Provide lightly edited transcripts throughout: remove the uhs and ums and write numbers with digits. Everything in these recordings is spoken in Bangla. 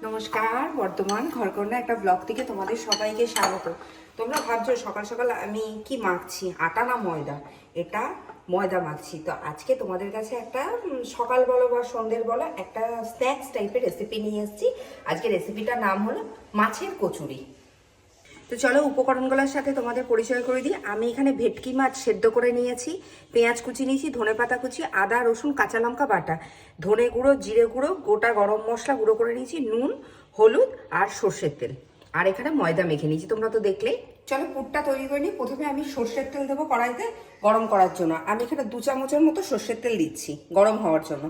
নমস্কার, বর্তমান ঘরকন্যা একটা ব্লগ থেকে তোমাদের সবাইকে স্বাগত। তোমরা ভাবছো সকাল সকাল আমি কি মাখছি, আটা না ময়দা? এটা ময়দা মাখছি। তো আজকে তোমাদের কাছে একটা সকাল বলো বা সন্ধ্যের বলো একটা স্ন্যাক্স টাইপের রেসিপি নিয়ে এসেছি। আজকে রেসিপিটার নাম হলো মাছের কচুরি। তো চলো উপকরণগুলোর সাথে তোমাদের পরিচয় করে দিই। আমি এখানে ভেটকি মাছ সেদ্ধ করে নিয়েছি, পেঁয়াজ কুচি নিয়েছি, ধনেপাতা কুচি, আদা রসুন কাঁচা লঙ্কা বাটা, ধনে গুঁড়ো, জিরে গুঁড়ো, গোটা গরম মশলা গুঁড়ো করে নিয়েছি, নুন, হলুদ আর সর্ষের তেল। আর এখানে ময়দা মেখে নিয়েছি, তোমরা তো দেখলেই। চলো পুরটা তৈরি করে নিই। প্রথমে আমি সর্ষের তেল দেবো কড়াইতে গরম করার জন্য। আমি এখানে 2 চামচের মতো সর্ষের তেল দিচ্ছি গরম হওয়ার জন্য।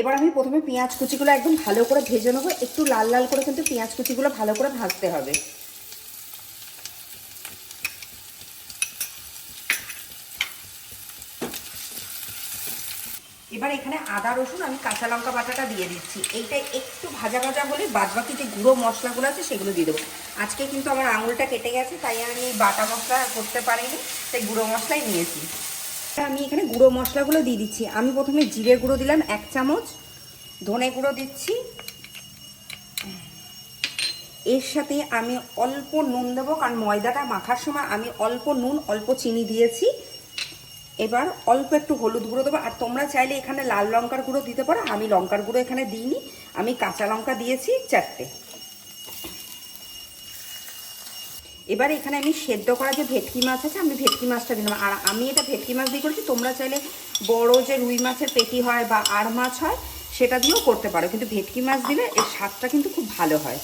এবার আমি প্রথমে পেঁয়াজ কুচিগুলো একদম ভালো করে ভেজে নেবো, একটু লাল লাল করে কিন্তু পেঁয়াজ কুচিগুলো ভালো করে ভাজতে হবে। এবার এখানে আদা রসুন আমি কাঁচা লঙ্কা বাটাটা দিয়ে দিচ্ছি। এইটা একটু ভাজা ভাজা হলে বাদবাকি যে গুঁড়ো মশলাগুলো আছে সেগুলো দিয়ে দেবো। আজকে কিন্তু আমার আঙুলটা কেটে গেছে, তাই আমি বাটা মশলা করতে পারিনি, তাই গুঁড়ো মশলাই নিয়েছি। আমি এখানে গুঁড়ো মশলাগুলো দিয়ে দিচ্ছি। আমি প্রথমে জিরে গুঁড়ো দিলাম 1 চামচ, ধনে গুঁড়ো দিচ্ছি, এর সাথে আমি অল্প নুন দেবো, কারণ ময়দাটা মাখার সময় আমি অল্প নুন অল্প চিনি দিয়েছি। এবার অল্প একটু হলুদ গুঁড়ো দেবো। আর তোমরা চাইলে এখানে লাল লঙ্কার গুঁড়ো দিতে পারো, আমি লঙ্কার গুঁড়ো এখানে দিইনি, আমি কাঁচা লঙ্কা দিয়েছি 4টে। এবার এখানে আমি সেদ্ধ করা যে ভেটকি মাছ আছে, আমি ভেটকি মাছটা দিলাম। আর আমি এটা ভেটকি মাছ দিয়ে করেছি, তোমরা চাইলে বড় যে রুই মাছের পেটি হয় বা আর মাছ হয় সেটা দিয়েও করতে পারো, কিন্তু ভেটকি মাছ দিলে এর স্বাদটা কিন্তু খুব ভালো হয়।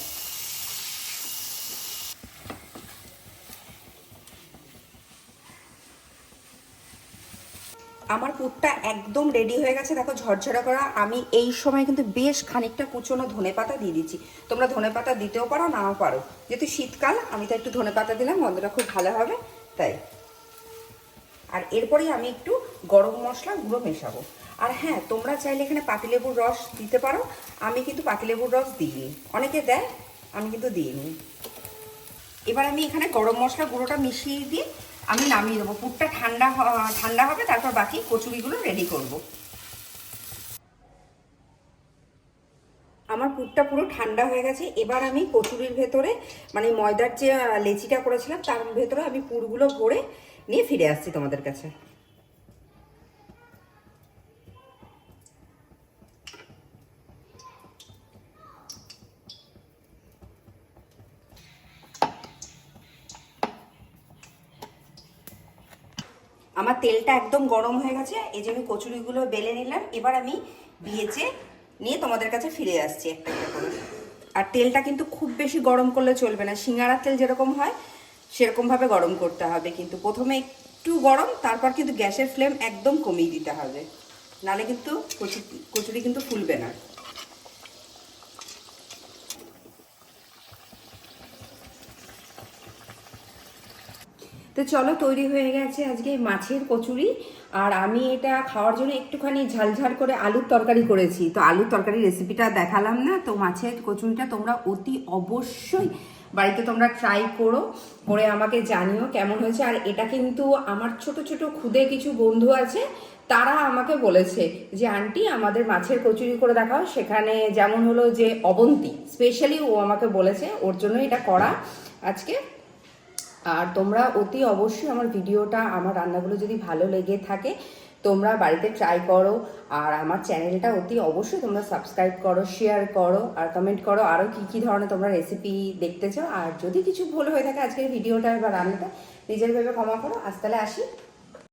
আমার পুরটা একদম রেডি হয়ে গেছে, দেখো ঝরঝরা করা। আমি এই সময় কিন্তু বেশ খানিকটা কুচনো ধনেপাতা দিয়ে দিচ্ছি। তোমরা ধনেপাতা দিতেও পারো নাও পারো, যেহেতু শীতকাল আমি তো একটু ধনেপাতা দিলাম, গন্ধটা খুব ভালো হবে তাই। আর এরপরেই আমি একটু গরম মশলা গুঁড়ো মেশাবো। আর হ্যাঁ, তোমরা চাইলে এখানে পাতিলেবুর রস দিতে পারো, আমি কিন্তু পাতিলেবুর রস দিইনি, অনেকে দেয়, আমি কিন্তু দিইনি। এবার আমি এখানে গরম মশলা গুঁড়োটা মিশিয়ে দিয়ে আমি নামিয়ে দেবো। পুরটা ঠান্ডা ঠান্ডা হবে, তারপর বাকি কচুরিগুলো রেডি করব। আমার পুরটা পুরো ঠান্ডা হয়ে গেছে। এবার আমি কচুরির ভেতরে মানে ময়দার যে লেচিটা করেছিলাম তার ভেতরে আমি পুরগুলো ভরে নিয়ে ফিরে আসছি তোমাদের কাছে। আমার তেলটা একদম গরম হয়ে গেছে, এই যে আমি কচুরিগুলো বেলে নিলাম। এবার আমি ভেজে নিয়ে তোমাদের কাছে ফিরে আসছি একটা একটা করে। আর তেলটা কিন্তু খুব বেশি গরম করলে চলবে না, সিঙ্গাড়ার তেল যেরকম হয় সেরকমভাবে গরম করতে হবে। কিন্তু প্রথমে একটু গরম, তারপর কিন্তু গ্যাসের ফ্লেম একদম কমিয়ে দিতে হবে, নাহলে কিন্তু কচুরি কিন্তু ফুলবে না। তো চলো, তৈরি হয়ে গেছে আজকে মাছের কচুরি। আর আমি এটা খাওয়ার জন্য একটুখানি ঝালঝাল করে আলুর তরকারি করেছি। তো আলুর তরকারি রেসিপিটা দেখালাম না, তো মাছের কচুরিটা তোমরা অতি অবশ্যই বাড়িতে তোমরা ট্রাই করো, করে আমাকে জানিও কেমন হয়েছে। আর এটা কিন্তু আমার ছোট ছোট খুদে কিছু বন্ধু আছে, তারা আমাকে বলেছে যে আন্টি আমাদের মাছের কচুরি করে দেখাও। সেখানে যেমন হলো যে অবন্তী স্পেশালি ও আমাকে বলেছে, ওর জন্য এটা করা আজকে। আর তোমরা অতি অবশ্যই আমার ভিডিওটা, আমার রান্নাগুলো যদি ভালো লেগে থাকে তোমরা বাড়িতে ট্রাই করো। আর আমার চ্যানেলটা অতি অবশ্যই তোমরা সাবস্ক্রাইব করো, শেয়ার করো আর কমেন্ট করো আরও কী কী ধরনের তোমরা রেসিপি দেখতে চাও। আর যদি কিছু ভুল হয়ে থাকে আজকের ভিডিওটা বা রান্নাটা, নিজের ভেবে ক্ষমা করো। আজ তাহলে আসি।